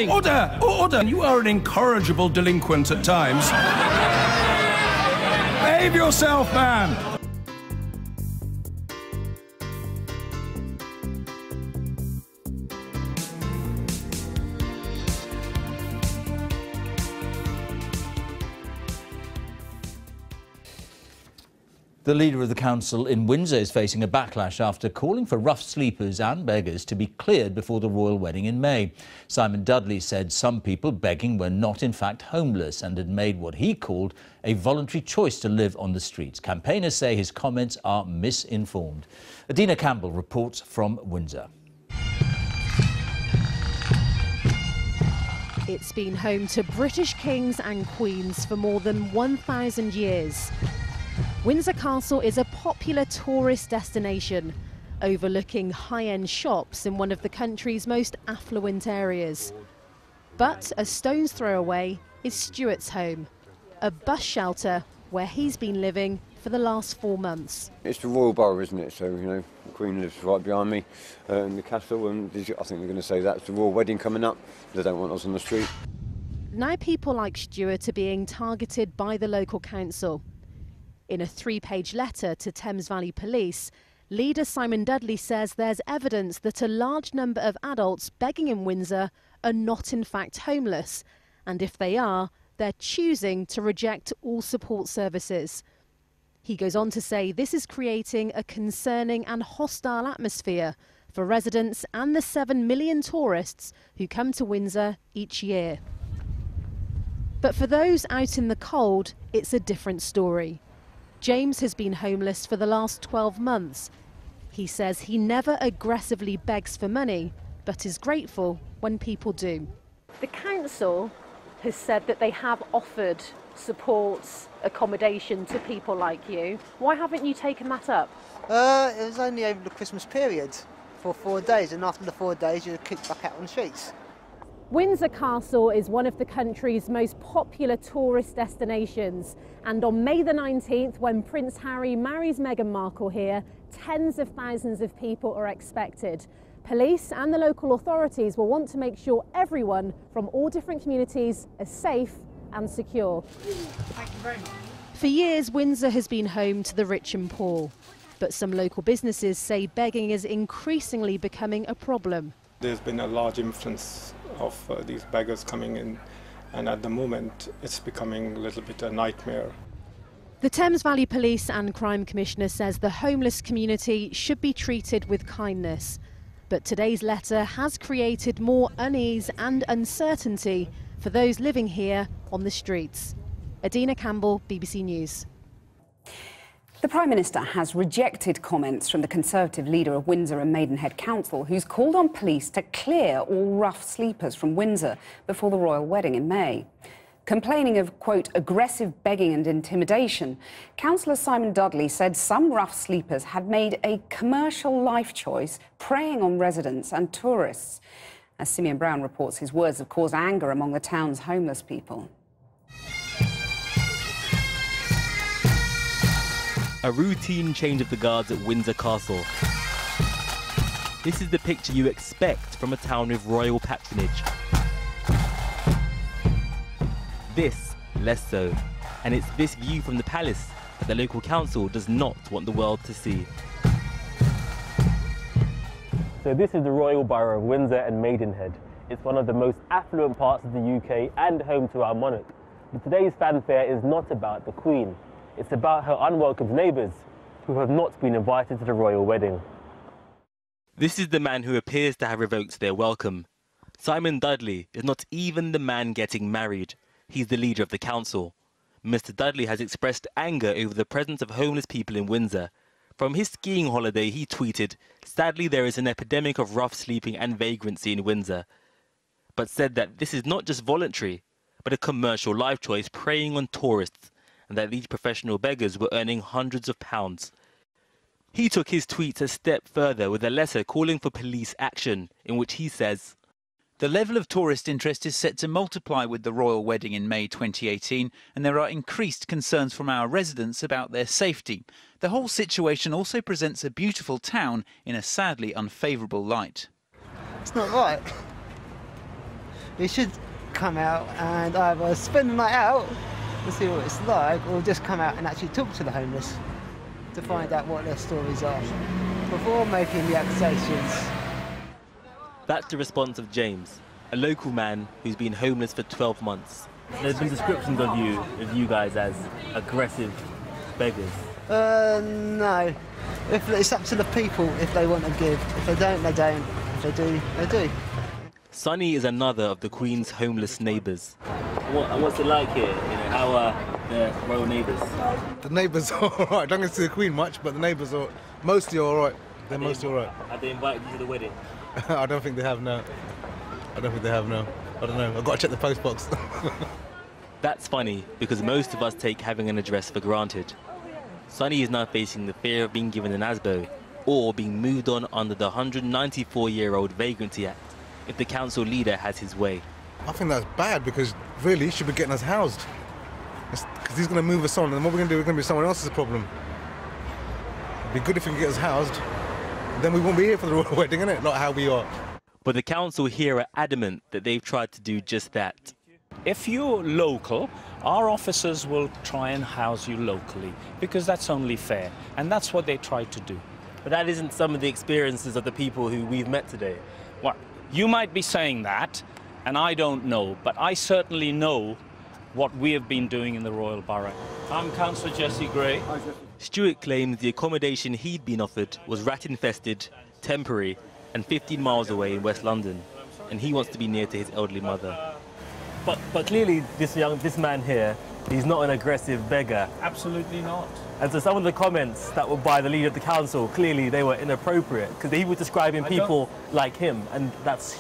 Order! Order! You are an incorrigible delinquent at times. Behave yourself, man! The leader of the council in Windsor is facing a backlash after calling for rough sleepers and beggars to be cleared before the royal wedding in May. Simon Dudley said some people begging were not in fact homeless and had made what he called a voluntary choice to live on the streets. Campaigners say his comments are misinformed. Adina Campbell reports from Windsor. It's been home to British kings and queens for more than 1,000 years. Windsor Castle is a popular tourist destination, overlooking high-end shops in one of the country's most affluent areas. But a stone's throw away is Stuart's home, a bus shelter where he's been living for the last 4 months. It's the royal borough, isn't it? So, you know, the Queen lives right behind me in the castle, and I think they're going to say that's the royal wedding coming up. They don't want us on the street. Now people like Stuart are being targeted by the local council. In a 3-page letter to Thames Valley Police, leader Simon Dudley says there's evidence that a large number of adults begging in Windsor are not in fact homeless, and if they are, they're choosing to reject all support services. He goes on to say this is creating a concerning and hostile atmosphere for residents and the 7 million tourists who come to Windsor each year. But for those out in the cold, it's a different story. James has been homeless for the last 12 months. He says he never aggressively begs for money, but is grateful when people do. The council has said that they have offered support, accommodation to people like you. Why haven't you taken that up? It was only over the Christmas period for 4 days, and after the 4 days you're kicked back out on the streets. Windsor Castle is one of the country's most popular tourist destinations, and on May the 19th, when Prince Harry marries Meghan Markle here, tens of thousands of people are expected. Police and the local authorities will want to make sure everyone from all different communities is safe and secure. Thank you very much. For years, Windsor has been home to the rich and poor, but some local businesses say begging is increasingly becoming a problem. There's been a large influence of these beggars coming in, and at the moment it's becoming a little bit a nightmare. The Thames Valley Police and Crime Commissioner says the homeless community should be treated with kindness. But today's letter has created more unease and uncertainty for those living here on the streets. Adina Campbell, BBC News. The Prime Minister has rejected comments from the Conservative leader of Windsor and Maidenhead Council, who's called on police to clear all rough sleepers from Windsor before the royal wedding in May. Complaining of, quote, aggressive begging and intimidation, Councillor Simon Dudley said some rough sleepers had made a commercial life choice, preying on residents and tourists. As Simeon Brown reports, his words have caused anger among the town's homeless people. A routine change of the guards at Windsor Castle. This is the picture you expect from a town with royal patronage. This, less so. And it's this view from the palace that the local council does not want the world to see. So this is the royal borough of Windsor and Maidenhead. It's one of the most affluent parts of the UK and home to our monarch. But today's fanfare is not about the Queen. It's about her unwelcomed neighbours who have not been invited to the royal wedding. This is the man who appears to have revoked their welcome. Simon Dudley is not even the man getting married. He's the leader of the council. Mr. Dudley has expressed anger over the presence of homeless people in Windsor. From his skiing holiday, he tweeted, "Sadly, there is an epidemic of rough sleeping and vagrancy in Windsor," but said that this is not just voluntary, but a commercial life choice preying on tourists, and that these professional beggars were earning hundreds of pounds. He took his tweets a step further with a letter calling for police action, in which he says, "The level of tourist interest is set to multiply with the royal wedding in May 2018, and there are increased concerns from our residents about their safety. The whole situation also presents a beautiful town in a sadly unfavourable light." It's not right. He should come out and either spend the night out to see what it's like, or just come out and actually talk to the homeless to find out what their stories are before making the accusations. That's the response of James, a local man who's been homeless for 12 months. There's been descriptions of you guys as aggressive beggars. No. It's up to the people if they want to give. If they don't, they don't. If they do, they do. Sonny is another of the Queen's homeless neighbours. What's it like here? How are the royal neighbours? The neighbours are all right. I don't get to see the Queen much, but the neighbours are mostly all right. They're mostly all right. Have they invited you to the wedding? I don't think they have, no. I don't think they have, no. I don't know. I've got to check the post box. That's funny, because most of us take having an address for granted. Sonny is now facing the fear of being given an ASBO or being moved on under the 194-year-old Vagrancy Act if the council leader has his way. I think that's bad, because really he should be getting us housed. Because he's going to move us on, and what we're going to do is going to be someone else's problem. It'd be good if he can get us housed. Then we won't be here for the royal wedding, innit? Not how we are. But the council here are adamant that they've tried to do just that. If you're local, our officers will try and house you locally, because that's only fair, and that's what they try to do. But that isn't some of the experiences of the people who we've met today. Well, you might be saying that, and I don't know, but I certainly know what we have been doing in the Royal Borough. I'm Councillor Jesse Gray. Stuart claims the accommodation he'd been offered was rat-infested, temporary, and 15 miles away in West London, and he wants to be near to his elderly mother. But clearly this man here, he's not an aggressive beggar. Absolutely not. And so some of the comments that were by the leader of the council, clearly they were inappropriate, because he was describing people like him, and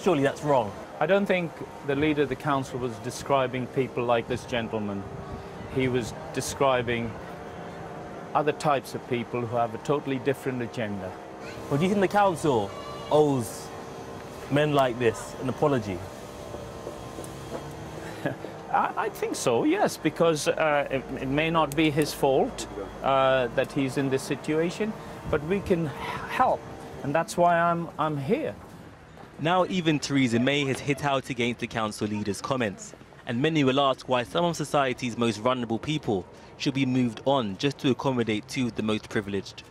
surely that's wrong. I don't think the leader of the council was describing people like this gentleman. He was describing other types of people who have a totally different agenda. Well, do you think the council owes men like this an apology? I think so, yes, because it may not be his fault that he's in this situation, but we can help, and that's why I'm here. Now even Theresa May has hit out against the council leader's comments, and many will ask why some of society's most vulnerable people should be moved on just to accommodate two of the most privileged.